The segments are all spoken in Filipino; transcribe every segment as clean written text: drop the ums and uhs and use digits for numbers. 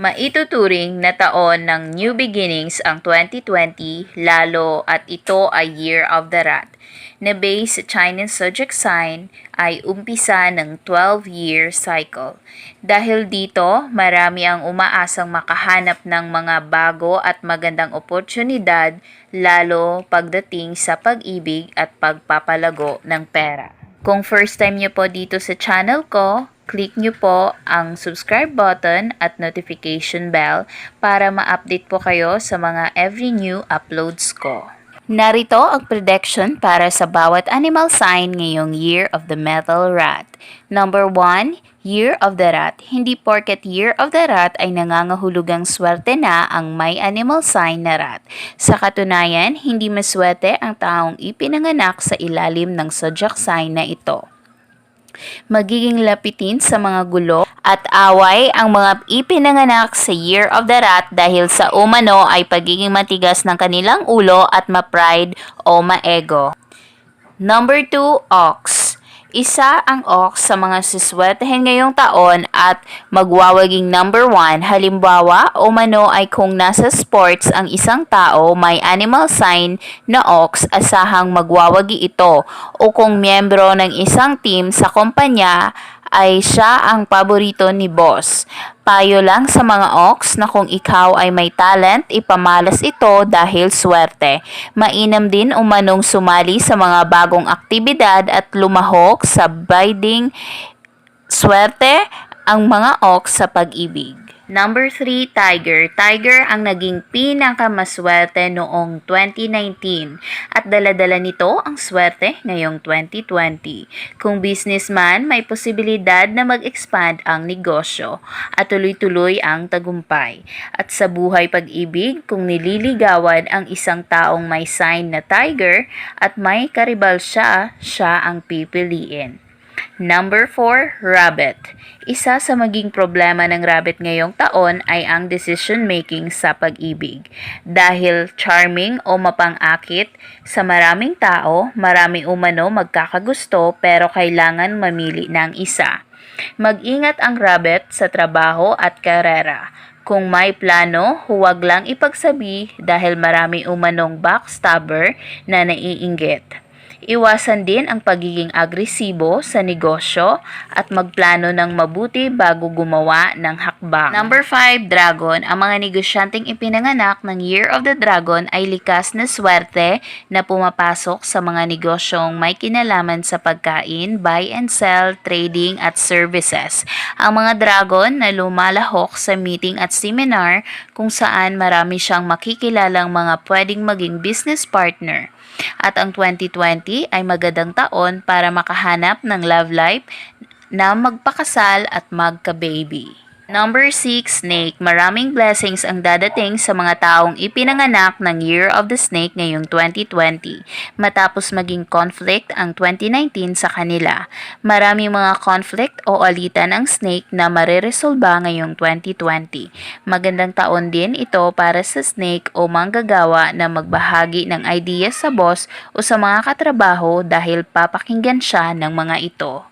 Maituturing na taon ng new beginnings ang 2020 lalo at ito ay Year of the Rat na base sa Chinese zodiac sign ay umpisa ng 12-year cycle. Dahil dito, marami ang umaasang makahanap ng mga bago at magandang oportunidad lalo pagdating sa pag-ibig at pagpapalago ng pera. Kung first time niyo po dito sa channel ko, click nyo po ang subscribe button at notification bell para ma-update po kayo sa mga every new uploads ko. Narito ang prediction para sa bawat animal sign ngayong Year of the Metal Rat. Number 1, Year of the Rat. Hindi porket Year of the Rat ay nangangahulugang swerte na ang may animal sign na rat. Sa katunayan, hindi maswerte ang taong ipinanganak sa ilalim ng zodiac sign na ito. Magiging lapitin sa mga gulo at away ang mga ipinanganak sa Year of the Rat dahil sa umano ay pagiging matigas ng kanilang ulo at ma-pride o ma-ego. Number 2, Ox. Isa ang ox sa mga siswertehin ngayong taon at magwawaging number 1. Halimbawa, umano ay kung nasa sports ang isang tao may animal sign na ox, asahang magwawagi ito. O kung miyembro ng isang team sa kumpanya ay siya ang paborito ni boss. Payo lang sa mga ox na kung ikaw ay may talent, ipamalas ito dahil swerte. Mainam din umanong sumali sa mga bagong aktibidad at lumahok sa bidding. Swerte ang mga ox sa pag-ibig. Number 3, Tiger. Tiger ang naging pinakamaswerte noong 2019 at daladala nito ang swerte ngayong 2020. Kung businessman, may posibilidad na mag-expand ang negosyo at tuloy-tuloy ang tagumpay. At sa buhay pag-ibig, kung nililigawan ang isang taong may sign na Tiger at may karibal siya ang pipiliin. Number 4, Rabbit. Isa sa maging problema ng rabbit ngayong taon ay ang decision making sa pag-ibig. Dahil charming o mapang-akit sa maraming tao, marami umano magkakagusto pero kailangan mamili ng isa. Mag-ingat ang rabbit sa trabaho at karera. Kung may plano, huwag lang ipagsabi dahil marami umanong backstabber na naiinggit. Iwasan din ang pagiging agresibo sa negosyo at magplano ng mabuti bago gumawa ng hakbang. Number 5, Dragon. Ang mga negosyanteng ipinanganak ng Year of the Dragon ay likas na swerte na pumapasok sa mga negosyong may kinalaman sa pagkain, buy and sell, trading at services. Ang mga dragon na lumalahok sa meeting at seminar kung saan marami siyang makikilalang mga pwedeng maging business partner. At ang 2020 ay magandang taon para makahanap ng love life na magpakasal at magka-baby. Number 6, Snake. Maraming blessings ang dadating sa mga taong ipinanganak ng Year of the Snake ngayong 2020. Matapos maging conflict ang 2019 sa kanila. Maraming mga conflict o alitan ang snake na mareresolba ngayong 2020. Magandang taon din ito para sa snake o manggagawa na magbahagi ng ideas sa boss o sa mga katrabaho dahil papakinggan siya ng mga ito.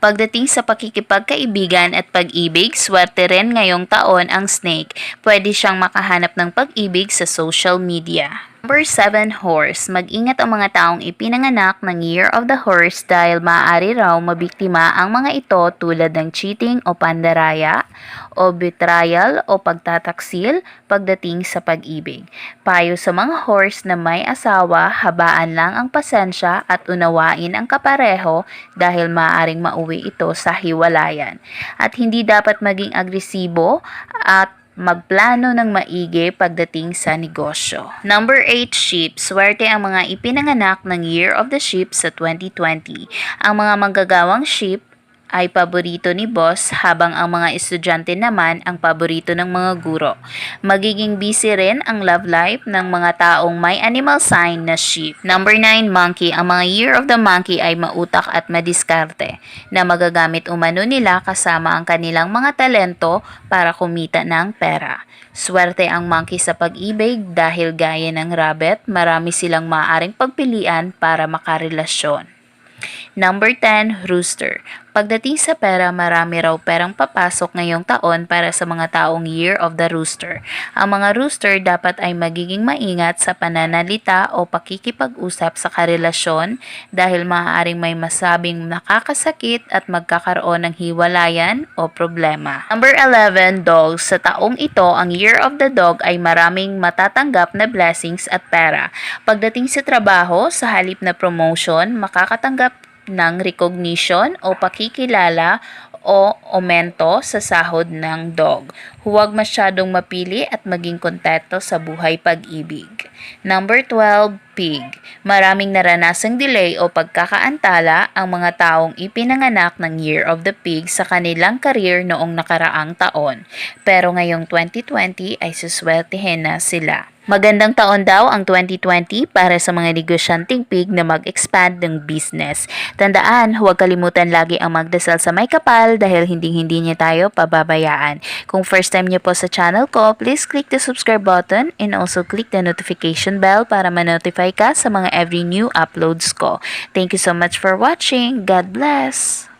Pagdating sa pakikipagkaibigan at pag-ibig, swerte rin ngayong taon ang snake. Pwede siyang makahanap ng pag-ibig sa social media. Number 7, Horse. Mag-ingat ang mga taong ipinanganak ng Year of the Horse dahil maaari raw mabiktima ang mga ito tulad ng cheating o pandaraya o betrayal o pagtataksil pagdating sa pag-ibig. Payo sa mga horse na may asawa, habaan lang ang pasensya at unawain ang kapareho dahil maaaring mauwi ito sa hiwalayan. At hindi dapat maging agresibo at magplano ng maigi pagdating sa negosyo. Number 8, Sheep. Swerte ang mga ipinanganak ng Year of the Sheep sa 2020. Ang mga manggagawang sheep ay paborito ni boss habang ang mga estudyante naman ang paborito ng mga guro. Magiging busy rin ang love life ng mga taong may animal sign na sheep. Number 9, Monkey. Ang mga Year of the Monkey ay mautak at madiskarte na magagamit umano nila kasama ang kanilang mga talento para kumita ng pera. Swerte ang monkey sa pag-ibig dahil gaya ng rabbit, marami silang maaaring pagpilian para makarelasyon. Number 10, rooster. Pagdating sa pera, marami raw perang papasok ngayong taon para sa mga taong Year of the Rooster. Ang mga rooster dapat ay magiging maingat sa pananalita o pakikipag-usap sa karelasyon dahil maaaring may masabing nakakasakit at magkakaroon ng hiwalayan o problema. Number 11, dogs. Sa taong ito, ang Year of the Dog ay maraming matatanggap na blessings at pera. Pagdating sa trabaho, sa halip na promotion, makakatanggap ng recognition o pakikilala o aumento sa sahod ng dog. Huwag masyadong mapili at maging kontento sa buhay pag-ibig. Number 12, pig. Maraming naranasang delay o pagkakaantala ang mga taong ipinanganak ng Year of the Pig sa kanilang career noong nakaraang taon. Pero ngayong 2020 ay suswertehin na sila. Magandang taon daw ang 2020 para sa mga negosyanteng pig na mag-expand ng business. Tandaan, huwag kalimutan lagi ang magdasal sa may kapal dahil hindi niya tayo pababayaan. Kung first time niyo po sa channel ko, please click the subscribe button and also click the notification bell para ma-notify ka sa mga every new uploads ko. Thank you so much for watching. God bless!